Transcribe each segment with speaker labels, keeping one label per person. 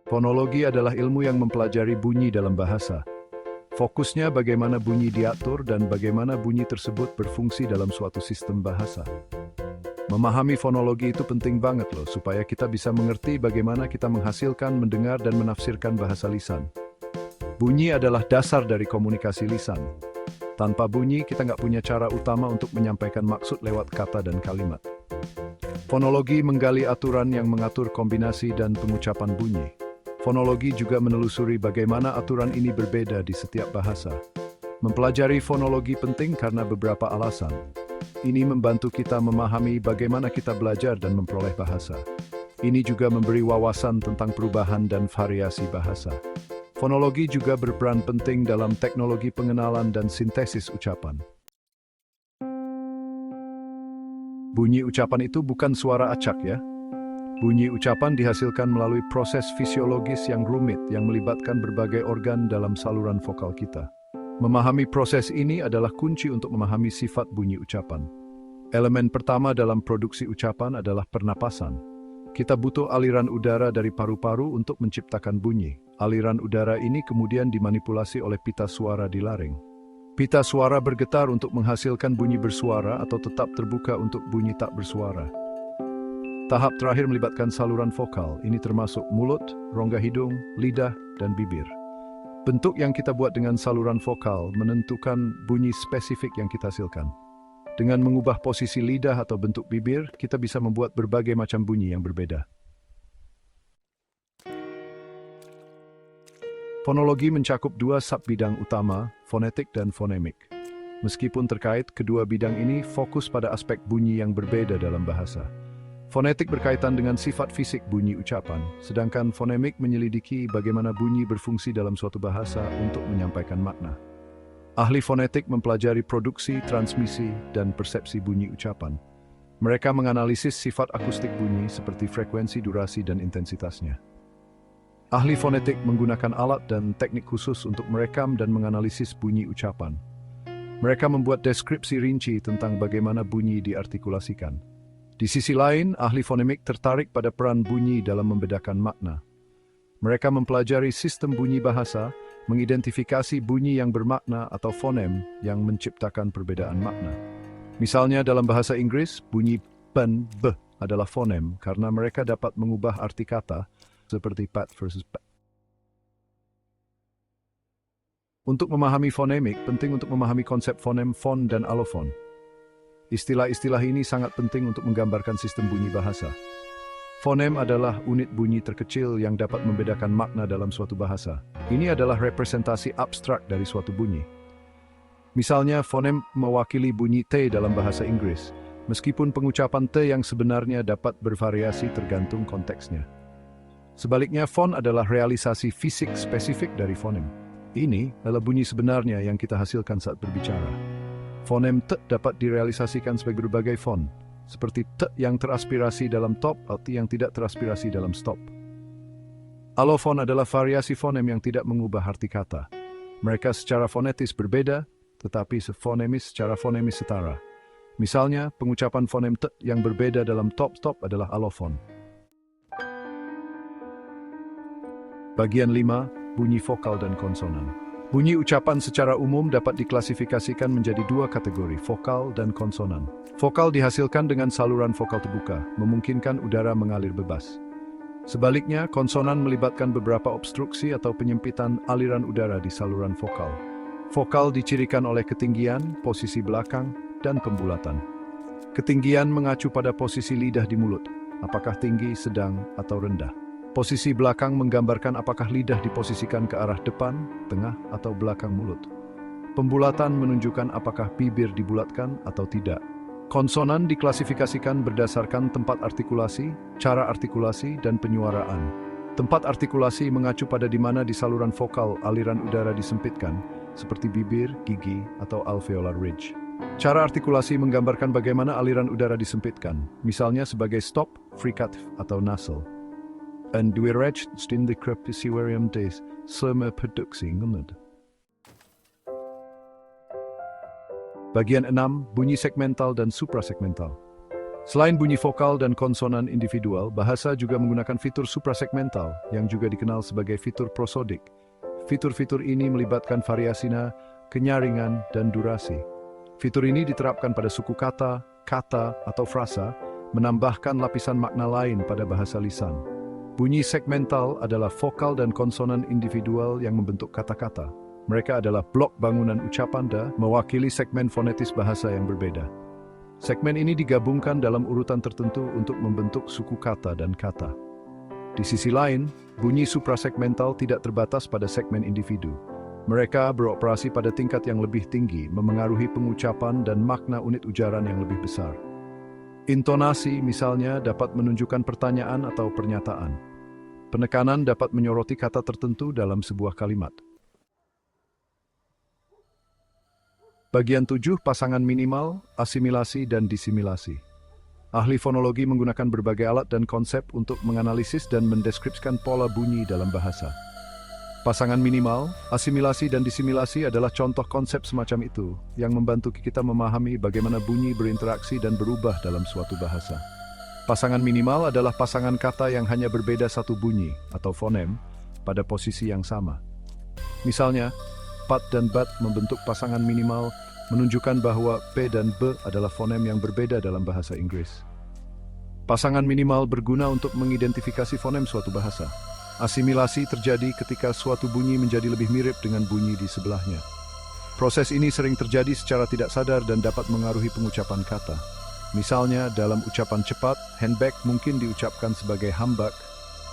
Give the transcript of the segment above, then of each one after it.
Speaker 1: Fonologi adalah ilmu yang mempelajari bunyi dalam bahasa. Fokusnya bagaimana bunyi diatur dan bagaimana bunyi tersebut berfungsi dalam suatu sistem bahasa. Memahami fonologi itu penting banget loh, supaya kita bisa mengerti bagaimana kita menghasilkan, mendengar, dan menafsirkan bahasa lisan. Bunyi adalah dasar dari komunikasi lisan. Tanpa bunyi, kita nggak punya cara utama untuk menyampaikan maksud lewat kata dan kalimat. Fonologi menggali aturan yang mengatur kombinasi dan pengucapan bunyi. Fonologi juga menelusuri bagaimana aturan ini berbeda di setiap bahasa. Mempelajari fonologi penting karena beberapa alasan. Ini membantu kita memahami bagaimana kita belajar dan memperoleh bahasa. Ini juga memberi wawasan tentang perubahan dan variasi bahasa. Fonologi juga berperan penting dalam teknologi pengenalan dan sintesis ucapan. Bunyi ucapan itu bukan suara acak ya. Bunyi ucapan dihasilkan melalui proses fisiologis yang rumit yang melibatkan berbagai organ dalam saluran vokal kita. Memahami proses ini adalah kunci untuk memahami sifat bunyi ucapan. Elemen pertama dalam produksi ucapan adalah pernapasan. Kita butuh aliran udara dari paru-paru untuk menciptakan bunyi. Aliran udara ini kemudian dimanipulasi oleh pita suara di laring. Pita suara bergetar untuk menghasilkan bunyi bersuara atau tetap terbuka untuk bunyi tak bersuara. Tahap terakhir melibatkan saluran vokal, ini termasuk mulut, rongga hidung, lidah, dan bibir. Bentuk yang kita buat dengan saluran vokal menentukan bunyi spesifik yang kita hasilkan. Dengan mengubah posisi lidah atau bentuk bibir, kita bisa membuat berbagai macam bunyi yang berbeda. Fonologi mencakup dua sub-bidang utama, fonetik dan fonemik. Meskipun terkait, kedua bidang ini fokus pada aspek bunyi yang berbeda dalam bahasa. Fonetik berkaitan dengan sifat fisik bunyi ucapan, sedangkan fonemik menyelidiki bagaimana bunyi berfungsi dalam suatu bahasa untuk menyampaikan makna. Ahli fonetik mempelajari produksi, transmisi, dan persepsi bunyi ucapan. Mereka menganalisis sifat akustik bunyi seperti frekuensi, durasi, dan intensitasnya. Ahli fonetik menggunakan alat dan teknik khusus untuk merekam dan menganalisis bunyi ucapan. Mereka membuat deskripsi rinci tentang bagaimana bunyi diartikulasikan. Di sisi lain, ahli fonemik tertarik pada peran bunyi dalam membedakan makna. Mereka mempelajari sistem bunyi bahasa, mengidentifikasi bunyi yang bermakna atau fonem yang menciptakan perbedaan makna. Misalnya dalam bahasa Inggris, bunyi pen, b adalah fonem karena mereka dapat mengubah arti kata seperti pat versus pat. Untuk memahami fonemik, penting untuk memahami konsep fonem, fon, dan alofon. Istilah-istilah ini sangat penting untuk menggambarkan sistem bunyi bahasa. Fonem adalah unit bunyi terkecil yang dapat membedakan makna dalam suatu bahasa. Ini adalah representasi abstrak dari suatu bunyi. Misalnya, fonem mewakili bunyi T dalam bahasa Inggris, meskipun pengucapan T yang sebenarnya dapat bervariasi tergantung konteksnya. Sebaliknya, fon adalah realisasi fisik spesifik dari fonem. Ini adalah bunyi sebenarnya yang kita hasilkan saat berbicara. Fonem T dapat direalisasikan sebagai berbagai fon, seperti T yang teraspirasi dalam top atau T yang tidak teraspirasi dalam stop. Alofon adalah variasi fonem yang tidak mengubah arti kata. Mereka secara fonetis berbeda, tetapi secara fonemis setara. Misalnya, pengucapan fonem T yang berbeda dalam top-stop adalah alofon. Bagian 5, bunyi vokal dan konsonan. Bunyi ucapan secara umum dapat diklasifikasikan menjadi dua kategori, vokal dan konsonan. Vokal dihasilkan dengan saluran vokal terbuka, memungkinkan udara mengalir bebas. Sebaliknya, konsonan melibatkan beberapa obstruksi atau penyempitan aliran udara di saluran vokal. Vokal dicirikan oleh ketinggian, posisi belakang, dan pembulatan. Ketinggian mengacu pada posisi lidah di mulut, apakah tinggi, sedang, atau rendah. Posisi belakang menggambarkan apakah lidah diposisikan ke arah depan, tengah, atau belakang mulut. Pembulatan menunjukkan apakah bibir dibulatkan atau tidak. Konsonan diklasifikasikan berdasarkan tempat artikulasi, cara artikulasi, dan penyuaraan. Tempat artikulasi mengacu pada di mana di saluran vokal aliran udara disempitkan, seperti bibir, gigi, atau alveolar ridge. Cara artikulasi menggambarkan bagaimana aliran udara disempitkan, misalnya sebagai stop, fricative, atau nasal. En duirrecht stinde crepusivarium des summa produksingen. Bagian 6, bunyi segmental dan suprasegmental. Selain bunyi vokal dan konsonan individual, bahasa juga menggunakan fitur suprasegmental yang juga dikenal sebagai fitur prosodik. Fitur-fitur ini melibatkan variasi nada, kenyaringan, dan durasi. Fitur ini diterapkan pada suku kata, atau frasa, menambahkan lapisan makna lain pada bahasa lisan. Bunyi segmental adalah vokal dan konsonan individual yang membentuk kata-kata. Mereka adalah blok bangunan ucapan mewakili segmen fonetis bahasa yang berbeda. Segmen ini digabungkan dalam urutan tertentu untuk membentuk suku kata dan kata. Di sisi lain, bunyi suprasegmental tidak terbatas pada segmen individu. Mereka beroperasi pada tingkat yang lebih tinggi, memengaruhi pengucapan dan makna unit ujaran yang lebih besar. Intonasi, misalnya, dapat menunjukkan pertanyaan atau pernyataan. Penekanan dapat menyoroti kata tertentu dalam sebuah kalimat. Bagian 7, pasangan minimal, asimilasi dan disimilasi. Ahli fonologi menggunakan berbagai alat dan konsep untuk menganalisis dan mendeskripsikan pola bunyi dalam bahasa. Pasangan minimal, asimilasi dan disimilasi adalah contoh konsep semacam itu yang membantu kita memahami bagaimana bunyi berinteraksi dan berubah dalam suatu bahasa. Pasangan minimal adalah pasangan kata yang hanya berbeda satu bunyi atau fonem pada posisi yang sama. Misalnya, pat dan bat membentuk pasangan minimal menunjukkan bahwa p dan b adalah fonem yang berbeda dalam bahasa Inggris. Pasangan minimal berguna untuk mengidentifikasi fonem suatu bahasa. Asimilasi terjadi ketika suatu bunyi menjadi lebih mirip dengan bunyi di sebelahnya. Proses ini sering terjadi secara tidak sadar dan dapat mengaruhi pengucapan kata. Misalnya, dalam ucapan cepat, handbag mungkin diucapkan sebagai hambak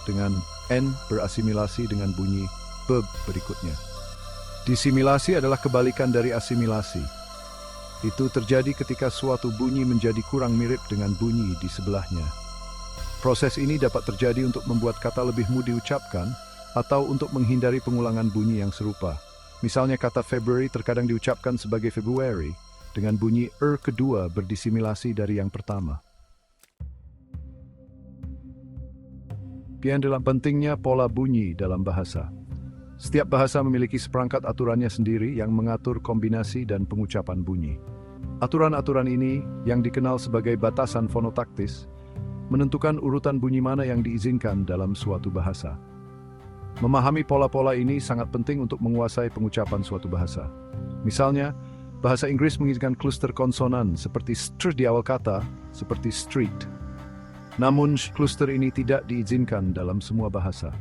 Speaker 1: dengan n berasimilasi dengan bunyi b berikutnya. Disimilasi adalah kebalikan dari asimilasi. Itu terjadi ketika suatu bunyi menjadi kurang mirip dengan bunyi di sebelahnya. Proses ini dapat terjadi untuk membuat kata lebih mudah diucapkan atau untuk menghindari pengulangan bunyi yang serupa. Misalnya kata February terkadang diucapkan sebagai February dengan bunyi kedua berdisimilasi dari yang pertama. Adalah pentingnya pola bunyi dalam bahasa. Setiap bahasa memiliki seperangkat aturannya sendiri yang mengatur kombinasi dan pengucapan bunyi. Aturan-aturan ini, yang dikenal sebagai batasan fonotaktis, menentukan urutan bunyi mana yang diizinkan dalam suatu bahasa. Memahami pola-pola ini sangat penting untuk menguasai pengucapan suatu bahasa. Misalnya, bahasa Inggris mengizinkan kluster konsonan seperti str di awal kata, seperti street. Namun, kluster ini tidak diizinkan dalam semua bahasa.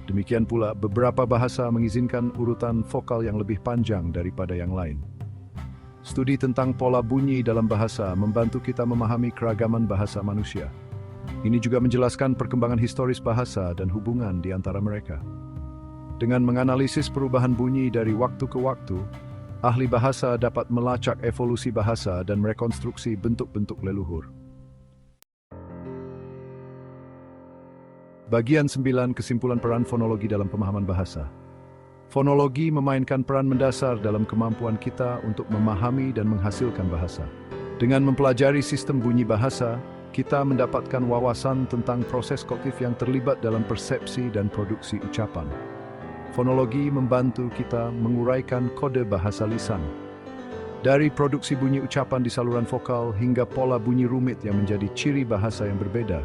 Speaker 1: Demikian pula, beberapa bahasa mengizinkan urutan vokal yang lebih panjang daripada yang lain. Studi tentang pola bunyi dalam bahasa membantu kita memahami keragaman bahasa manusia. Ini juga menjelaskan perkembangan historis bahasa dan hubungan di antara mereka. Dengan menganalisis perubahan bunyi dari waktu ke waktu, ahli bahasa dapat melacak evolusi bahasa dan merekonstruksi bentuk-bentuk leluhur. Bagian 9, kesimpulan peran fonologi dalam pemahaman bahasa. Fonologi memainkan peran mendasar dalam kemampuan kita untuk memahami dan menghasilkan bahasa. Dengan mempelajari sistem bunyi bahasa, kita mendapatkan wawasan tentang proses kognitif yang terlibat dalam persepsi dan produksi ucapan. Fonologi membantu kita menguraikan kode bahasa lisan. Dari produksi bunyi ucapan di saluran vokal hingga pola bunyi rumit yang menjadi ciri bahasa yang berbeda,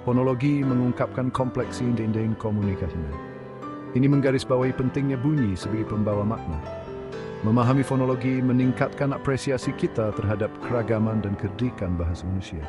Speaker 1: fonologi mengungkapkan kompleks ide-ide komunikasi. Ini menggarisbawahi pentingnya bunyi sebagai pembawa makna. Memahami fonologi meningkatkan apresiasi kita terhadap keragaman dan keunikan bahasa manusia.